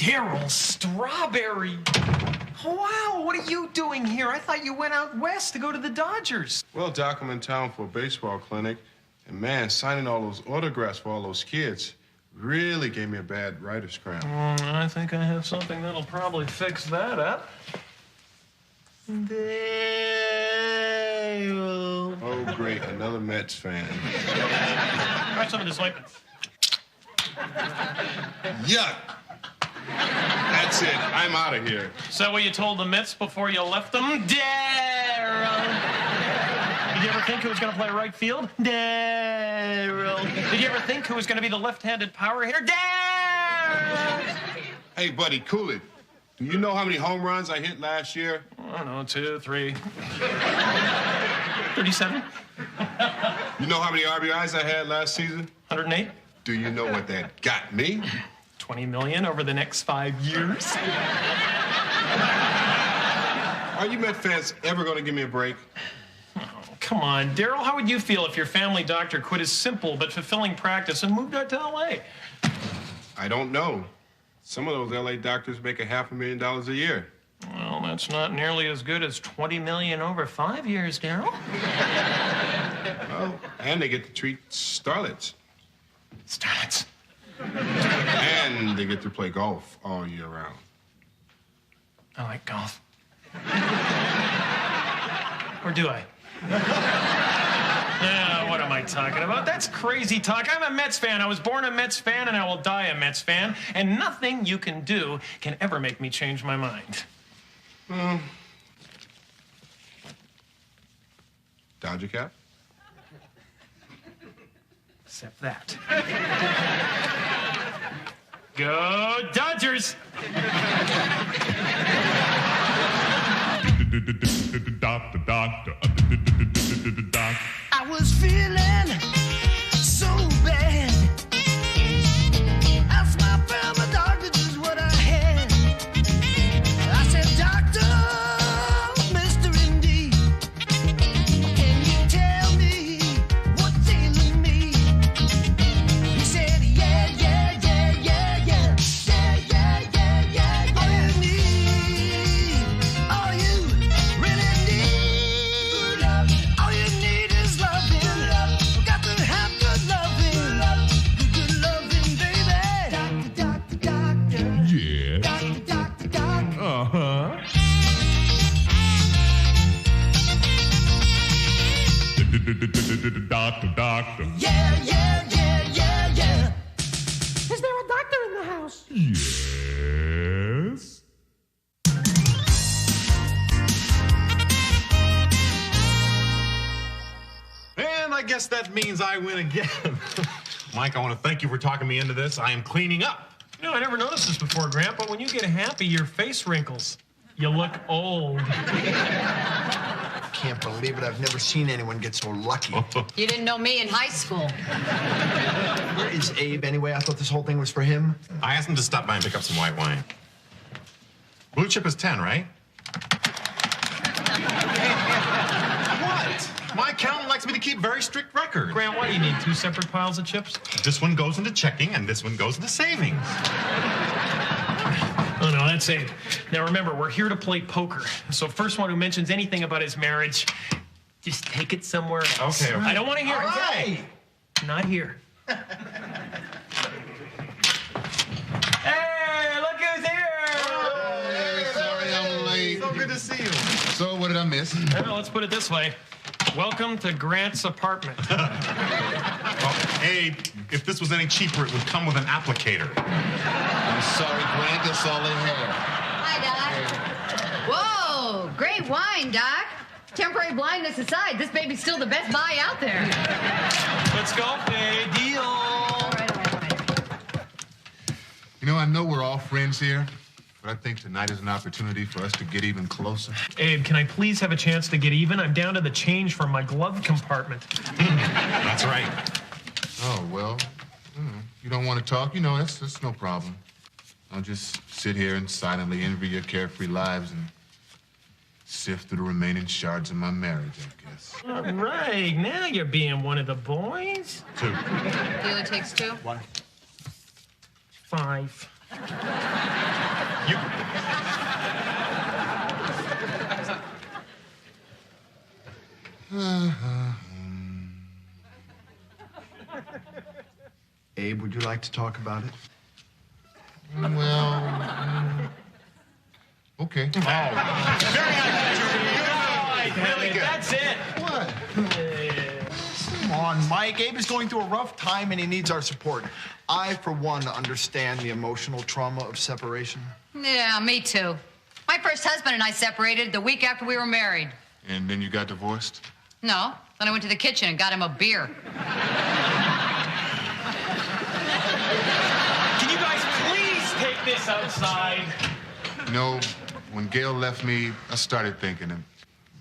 Daryl Strawberry. Oh, wow, what are you doing here? I thought you went out west to go to the Dodgers. Well, Doc, I'm in town for a baseball clinic. And, man, signing all those autographs for all those kids really gave me a bad writer's cramp. I think I have something that'll probably fix that up. Daryl. Oh, great, another Mets fan. Try some of this ointment. Yuck. That's it. I'm out of here. Is that what you told the Mets before you left them? Daryl. Did you ever think who was going to play right field? Daryl. Did you ever think who was going to be the left-handed power hitter? Daryl. Hey, buddy, cool it. Do you know how many home runs I hit last year? I don't know, 2, 3. 37? You know how many RBIs I had last season? 108? Do you know what that got me? 20 million over the next 5 years. Are you Met fans ever going to give me a break? Oh, come on, Daryl. How would you feel if your family doctor quit his simple but fulfilling practice and moved out to L.A.? I don't know. Some of those L.A. doctors make $500,000 a year. Well, that's not nearly as good as 20 million over 5 years, Daryl. Well, and they get to treat starlets. Starlets. And they get to play golf all year round. I like golf. Or do I? What am I talking about? That's crazy talk. I'm a Mets fan. I was born a Mets fan, and I will die a Mets fan. And nothing you can do can ever make me change my mind. Dodger cap? Except that. Go Dodgers! I was feeling so bad. Asked my family doctor just what I had. I said, Doctor, Mr. Indeed, can you tell me what's ailing me? He said, yeah. All you need, all you really need, all you need is loving. Got to have good loving, good loving, baby. Doctor. Yeah. Doctor. Uh-huh. Doctor. Yeah. Is there a doctor in the house? Yes. And I guess that means I win again. Mike, I want to thank you for talking me into this. I am cleaning up. You know, I never noticed this before, Grant, but when you get happy, your face wrinkles. You look old. Can't believe it. I've never seen anyone get so lucky. You didn't know me in high school. Where is Abe anyway? I thought this whole thing was for him. I asked him to stop by and pick up some white wine. Blue chip is 10, right? What? My accountant likes me to keep very strict records. Grant, why do you need 2 separate piles of chips? This one goes into checking and this one goes into savings. Oh, no, that's Abe. Now, remember, we're here to play poker. So first one who mentions anything about his marriage, just take it somewhere else. Okay. I don't want to hear it. Right. Not here. Hey, look who's here! Hey, sorry I'm late. So good to see you. So, what did I miss? Well, let's put it this way. Welcome to Grant's apartment. Well, Abe, if this was any cheaper, it would come with an applicator. I'm sorry, Grant. That's all they have. Hi, Doc. Whoa, great wine, Doc. Temporary blindness aside, this baby's still the best buy out there. Let's go, Faye. Deal. All right. You know, I know we're all friends here, but I think tonight is an opportunity for us to get even closer. Abe, can I please have a chance to get even? I'm down to the change from my glove compartment. That's right. Oh, well, you don't want to talk? You know, that's no problem. I'll just sit here and silently envy your carefree lives and sift through the remaining shards of my marriage, I guess. All right, now you're being one of the boys. 2. It only takes 2? 5. Abe, would you like to talk about it? Well, okay. Really good. That's it. What? Come on, Mike. Abe is going through a rough time and he needs our support. I, for one, understand the emotional trauma of separation. Yeah, me too. My first husband and I separated the week after we were married. And then you got divorced? No, then I went to the kitchen and got him a beer. Can you guys please take this outside? You know, when Gail left me, I started thinking that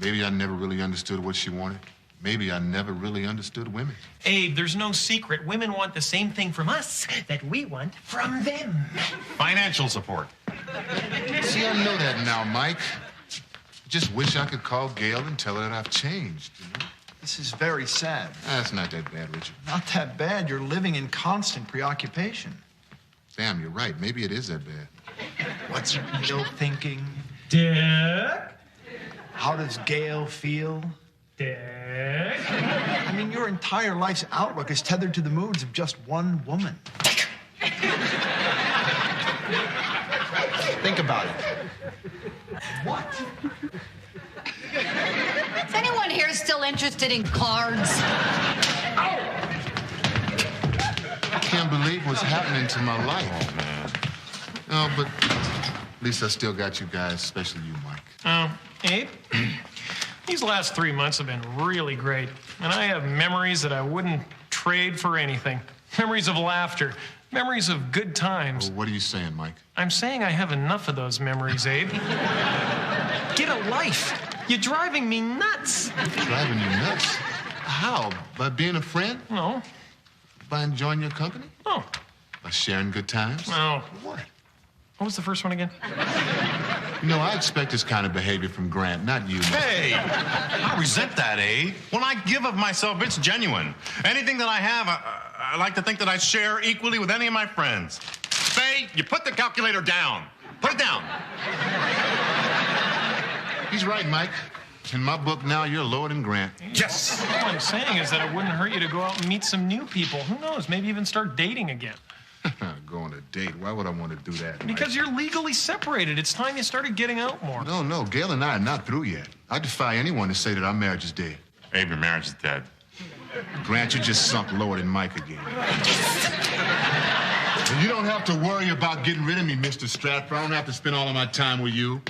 maybe I never really understood what she wanted. Maybe I never really understood women. Abe, there's no secret. Women want the same thing from us that we want from them. Financial support. See, I know that now, Mike. I just wish I could call Gail and tell her that I've changed, you know? This is very sad. That's not that bad, Richard. Not that bad. You're living in constant preoccupation. Damn, you're right. Maybe it is that bad. What's Gail thinking? Dick? How does Gail feel? Dick? I mean, your entire life's outlook is tethered to the moods of just one woman. Think about it. What? Is anyone here still interested in cards? I can't believe what's happening to my life. Oh, man. No, but at least I still got you guys, especially you, Mike. Abe? These last 3 months have been really great, and I have memories that I wouldn't trade for anything. Memories of laughter, memories of good times. Well, what are you saying, Mike? I'm saying I have enough of those memories, Abe. Get a life. You're driving me nuts. Driving you nuts? How? By being a friend? No. By enjoying your company? No. By sharing good times? No. What? What was the first one again? You know, I expect this kind of behavior from Grant, not you, Mike. Hey, I resent that, Abe. When I give of myself, it's genuine. Anything that I have, I like to think that I share equally with any of my friends. Faye, you put the calculator down. Put it down. He's right, Mike. In my book now, you're lower than Grant. Yes. All I'm saying is that it wouldn't hurt you to go out and meet some new people. Who knows? Maybe even start dating again. Go on a date. Why would I want to do that, Mike? Because you're legally separated. It's time you started getting out more. No, Gail and I are not through yet. I defy anyone to say that our marriage is dead. Abe, your marriage is dead. Grant, you just sunk lower than Mike again. And you don't have to worry about getting rid of me, Mr. Stratford. I don't have to spend all of my time with you.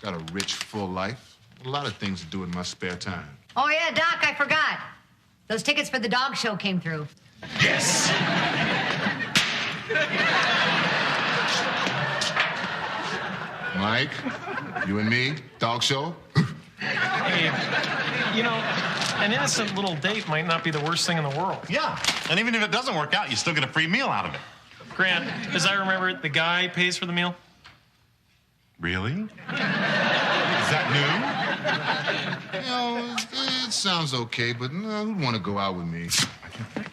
Got a rich, full life. A lot of things to do in my spare time. Oh, yeah, Doc, I forgot. Those tickets for the dog show came through. Yes! Mike, you and me, dog show? Hey, you know, an innocent little date might not be the worst thing in the world. Yeah, and even if it doesn't work out, you still get a free meal out of it. Grant, as I remember it, the guy pays for the meal? Really? Is that You know, it sounds okay, but no, who'd want to go out with me?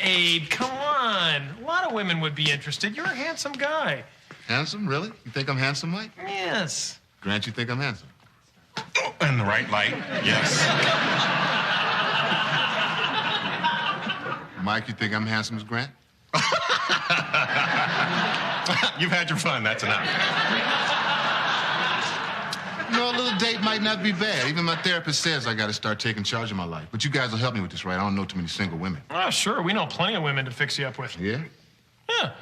Abe, come on. A lot of women would be interested. You're a handsome guy. Handsome, really? You think I'm handsome, Mike? Yes. Grant, you think I'm handsome? new? In the right light, yes. Mike, you think I'm handsome as Grant? You've had your fun, that's enough. You know, a little date might not be bad. Even my therapist says I got to start taking charge of my life. But you guys will help me with this, right? I don't know too many single women. Oh, sure. We know plenty of women to fix you up with. Yeah? Yeah.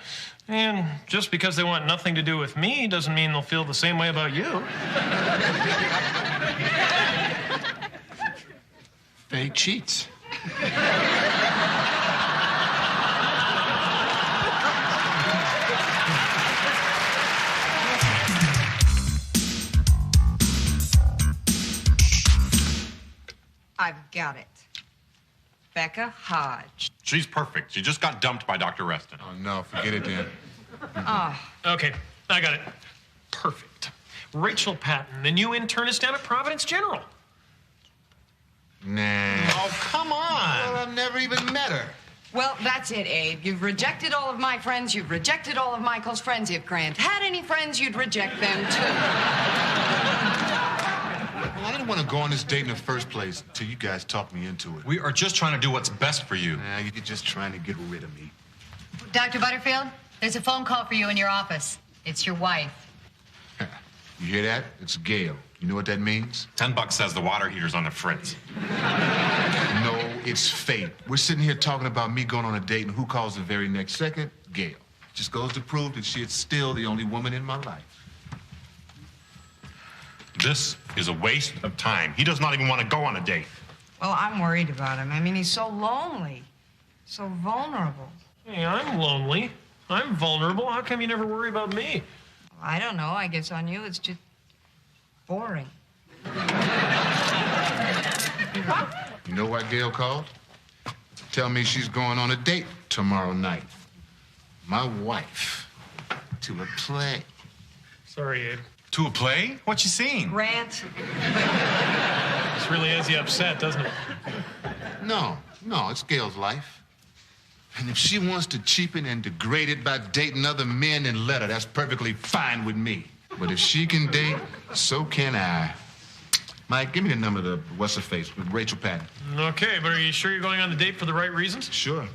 And just because they want nothing to do with me doesn't mean they'll feel the same way about you. Faye cheats. I've got it. Becca Hodge. She's perfect. She just got dumped by Dr. Reston. Oh, no, forget it then. Okay, I got it. Perfect. Rachel Patton, the new internist down at Providence General. Nah. Oh, come on. Well, I've never even met her. Well, that's it, Abe. You've rejected all of my friends. You've rejected all of Michael's friends. If Grant had any friends, you'd reject them, too. Well, I didn't want to go on this date in the first place until you guys talked me into it. We are just trying to do what's best for you. Nah, you're just trying to get rid of me. Dr. Butterfield, there's a phone call for you in your office. It's your wife. You hear that? It's Gail. You know what that means? $10 says the water heater's on the fritz. No, it's fate. We're sitting here talking about me going on a date, and who calls the very next second? Gail. Just goes to prove that she is still the only woman in my life. This is a waste of time. He does not even want to go on a date. Well, I'm worried about him. I mean, he's so lonely, so vulnerable. Hey, I'm lonely. I'm vulnerable. How come you never worry about me? I don't know. I guess on you it's just boring. You know why Gail called? Tell me she's going on a date tomorrow night. My wife. To a play. Sorry, Abe. To a play? What you seen? Grant. This really has you upset, doesn't it? No, it's Gail's life. And if she wants to cheapen and degrade it by dating other men, then let her. That's perfectly fine with me. But if she can date, so can I. Mike, give me the number of the what's-her-face with Rachel Patton. Okay, but are you sure you're going on the date for the right reasons? Sure.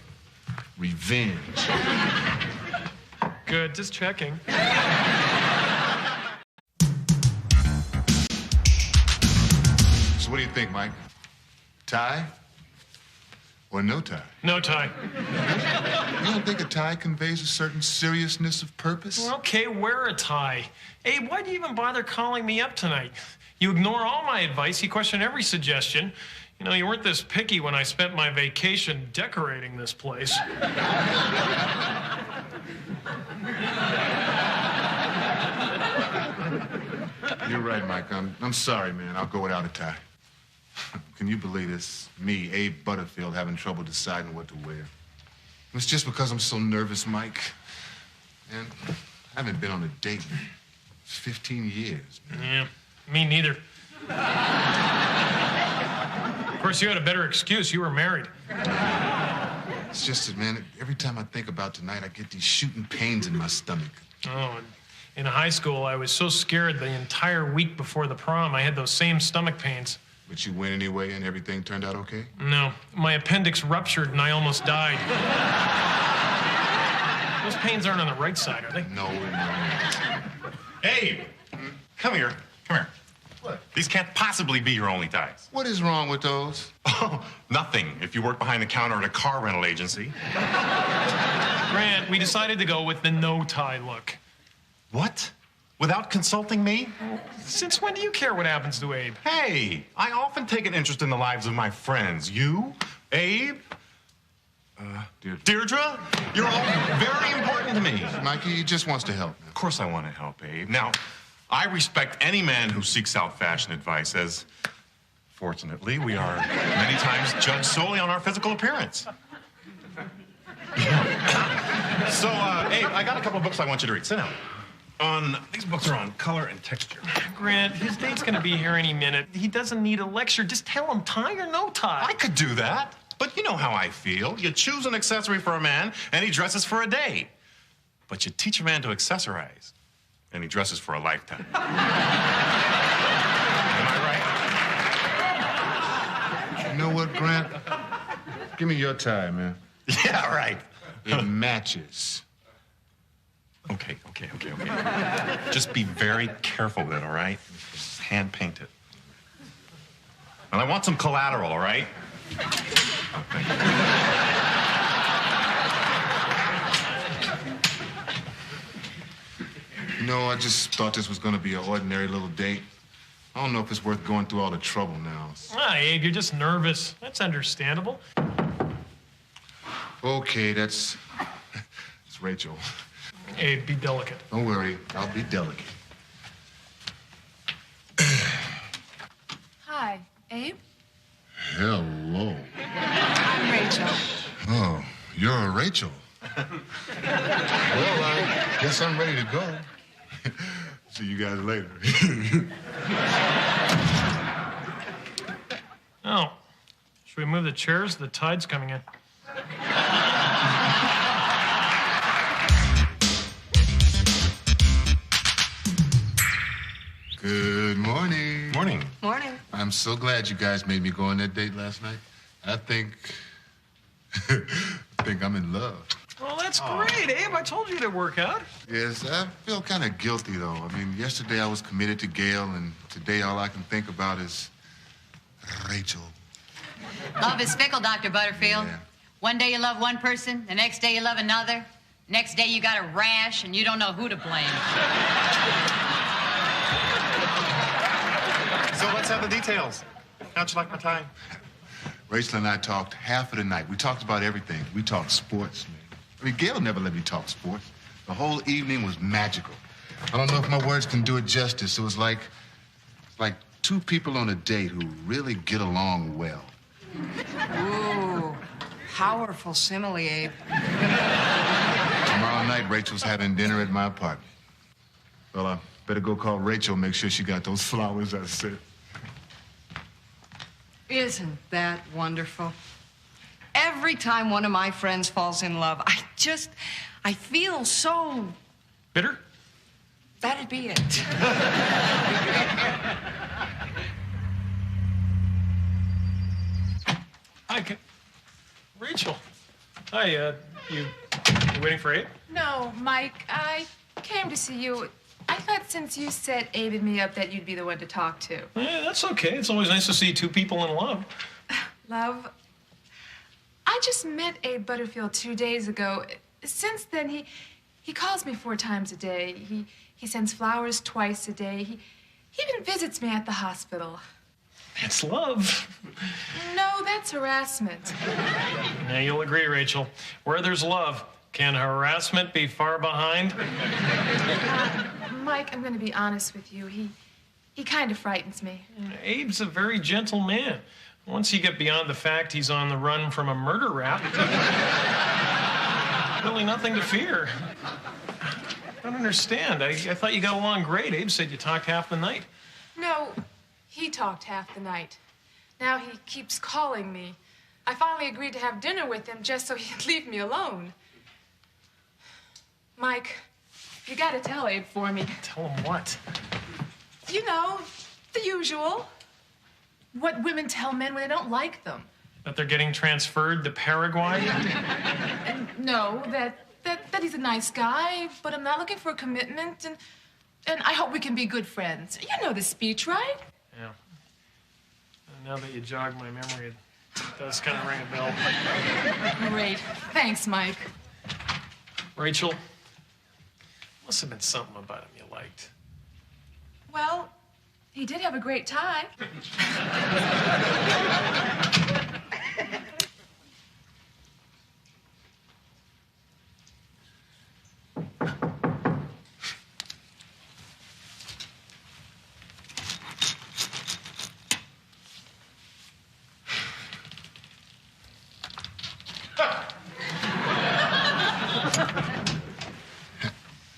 Revenge. Good, just checking. So what do you think, Mike? Tie or no tie? No tie. You don't think a tie conveys a certain seriousness of purpose? Okay, wear a tie. Abe, why do you even bother calling me up tonight? You ignore all my advice. You question every suggestion. You know, you weren't this picky when I spent my vacation decorating this place. You're right, Mike. I'm sorry, man. I'll go without a tie. Can you believe this? Me, Abe Butterfield, having trouble deciding what to wear. It's just because I'm so nervous, Mike. And I haven't been on a date in 15 years, man. Yeah, me neither. Of course, you had a better excuse. You were married. It's just that, man, every time I think about tonight, I get these shooting pains in my stomach. Oh, and in high school, I was so scared the entire week before the prom, I had those same stomach pains. But you went anyway and everything turned out okay? No, my appendix ruptured and I almost died. Those pains aren't on the right side, are they? No. Abe, come here. Come here. What? These can't possibly be your only ties. What is wrong with those? Oh, nothing. If you work behind the counter at a car rental agency. Grant, we decided to go with the no-tie look. What? Without consulting me? Since when do you care what happens to Abe? Hey, I often take an interest in the lives of my friends. You, Abe, Deirdre, you're all very important to me. Mikey, he just wants to help. Of course I want to help, Abe. Now, I respect any man who seeks out fashion advice, as fortunately we are many times judged solely on our physical appearance. So, Abe, I got a couple of books I want you to read. Sit down. These books are on color and texture. Grant, his date's gonna be here any minute. He doesn't need a lecture. Just tell him tie or no tie. I could do that, but you know how I feel. You choose an accessory for a man, and he dresses for a day. But you teach a man to accessorize, and he dresses for a lifetime. Am I You know what, Grant? Give me your tie, man. right? Yeah, right. It matches. Okay. Just be very careful with it, all right? Hand paint it. And I want some collateral, all right? Okay. You know, I just thought this was gonna be an ordinary little date. I don't know if it's worth going through all the trouble now. Abe, you're just nervous. That's understandable. Okay, it's Rachel. Abe, be delicate. Don't worry, I'll be delicate. Hi, Abe? Hello. I'm Rachel. Oh, you're Rachel. Well, I guess I'm ready to go. See you guys later. Oh, should we move the chairs? The tide's coming in. Good morning. Morning. Morning. I'm so glad you guys made me go on that date last night. I think I'm in love. Well, that's great, Abe. I told you it'd work out. Yes, I feel kind of guilty, though. I mean, yesterday I was committed to Gail, and today all I can think about is Rachel. Love is fickle, Dr. Butterfield. Yeah. One day you love one person, the next day you love another. Next day you got a rash and you don't know who to blame. So let's have the details. How'd you like my tie? Rachel and I talked half of the night. We talked about everything. We talked sports, man. I mean, Gail never let me talk sports. The whole evening was magical. I don't know if my words can do it justice. It was like two people on a date who really get along well. Ooh, powerful simile, Abe. Tomorrow night, Rachel's having dinner at my apartment. Well, I better go call Rachel, make sure she got those flowers I said. Isn't that wonderful? Every time one of my friends falls in love, I feel so... Bitter? That'd be it. Rachel. Hi, you waiting for Abe? No, Mike, I came to see you. I thought since you set Abe and me up that you'd be the one to talk to. Yeah, that's okay. It's always nice to see two people in love. Love, I just met Abe Butterfield 2 days ago. Since then, he calls me 4 times a day. He sends flowers twice a day. He even visits me at the hospital. That's love. No, that's harassment. Yeah, you'll agree, Rachel. Where there's love, can harassment be far behind? Mike, I'm going to be honest with you. He kind of frightens me. Abe's a very gentle man. Once you get beyond the fact he's on the run from a murder rap, really nothing to fear. I don't understand. I thought you got along great. Abe said you talked half the night. No, he talked half the night. Now he keeps calling me. I finally agreed to have dinner with him just so he'd leave me alone. Mike, you gotta tell Abe for me. Tell him what? You know, the usual. What women tell men when they don't like them. That they're getting transferred to Paraguay? And no, that he's a nice guy, but I'm not looking for a commitment, and I hope we can be good friends. You know the speech, right? Yeah. And now that you jog my memory, it does kind of ring a bell. Great. Thanks, Mike. Rachel, must have been something about him you liked. Well, he did have a great time.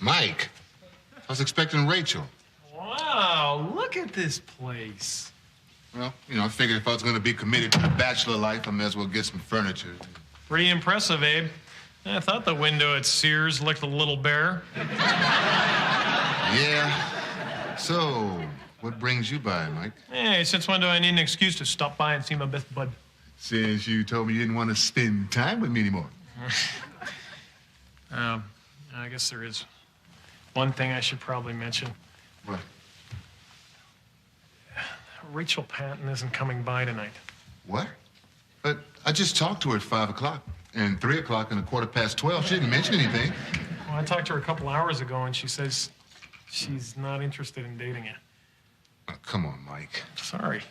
Mike, I was expecting Rachel. Wow, look at this place. Well, you know, I figured if I was going to be committed to the bachelor life, I may as well get some furniture. Pretty impressive, Abe. I thought the window at Sears looked a little bare. Yeah. So, what brings you by, Mike? Hey, since when do I need an excuse to stop by and see my best bud? Since you told me you didn't want to spend time with me anymore. I guess there is one thing I should probably mention. What? Rachel Patton isn't coming by tonight. What? But I just talked to her at 5 o'clock. And 3 o'clock and 12:15. She didn't mention anything. Well, I talked to her a couple hours ago, and she says she's not interested in dating you. Oh, come on, Mike. Sorry.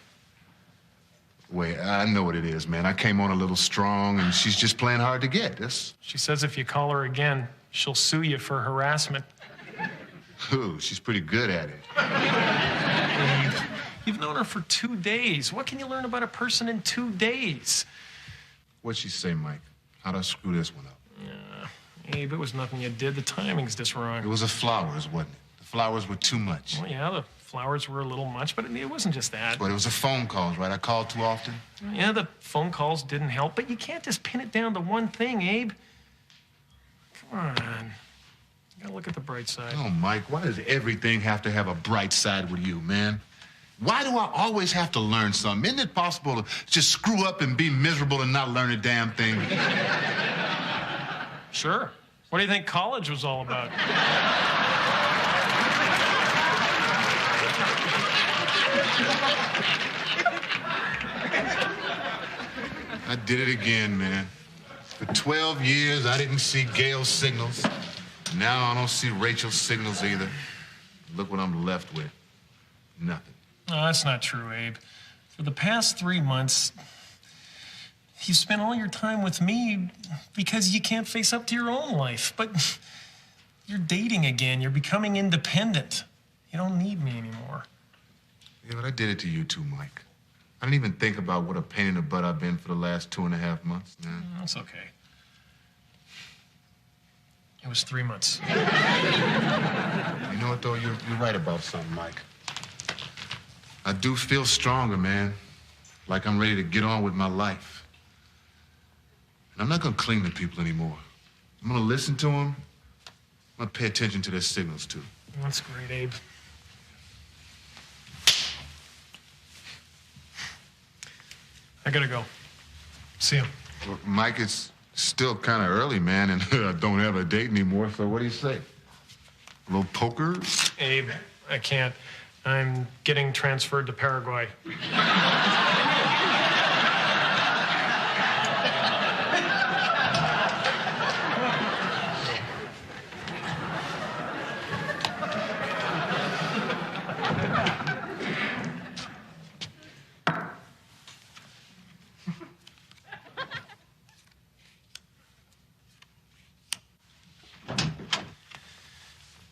Wait, I know what it is, man. I came on a little strong, and she's just playing hard to get. She says if you call her again, she'll sue you for harassment. Ooh, she's pretty good at it. You've known her for 2 days. What can you learn about a person in 2 days? What'd she say, Mike? How'd I screw this one up? Abe, it was nothing you did. The timing's just wrong. It was the flowers, wasn't it? The flowers were too much. Well, yeah, the flowers were a little much, but it wasn't just that. But it was the phone calls, right? I called too often. Yeah, the phone calls didn't help, but you can't just pin it down to one thing, Abe. Come on. You gotta look at the bright side. Oh, Mike, why does everything have to have a bright side with you, man? Why do I always have to learn something? Isn't it possible to just screw up and be miserable and not learn a damn thing? Sure. What do you think college was all about? I did it again, man. For 12 years, I didn't see Gail's signals. Now I don't see Rachel's signals either. Look what I'm left with. Nothing. No, that's not true, Abe. For the past 3 months, you spent all your time with me because you can't face up to your own life. But you're dating again. You're becoming independent. You don't need me anymore. Yeah, but I did it to you too, Mike. I didn't even think about what a pain in the butt I've been for the last 2.5 months. Nah. That's okay. It was 3 months. You know what, though? You're right about something, Mike. I do feel stronger, man. Like I'm ready to get on with my life. And I'm not gonna cling to people anymore. I'm gonna listen to them. I'm gonna pay attention to their signals, too. That's great, Abe. I gotta go. See you. Well, Mike, it's still kind of early, man, and I don't have a date anymore, so what do you say? A little poker? Abe, I can't. I'm getting transferred to Paraguay.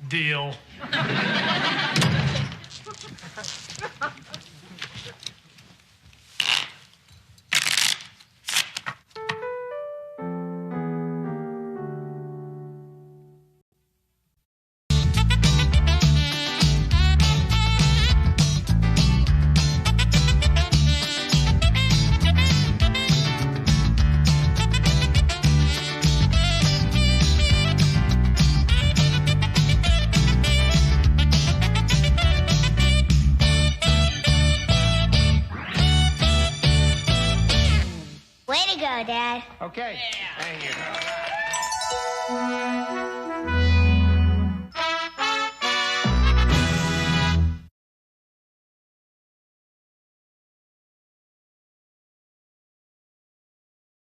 Deal. Way to go, Dad. Okay. Thank you.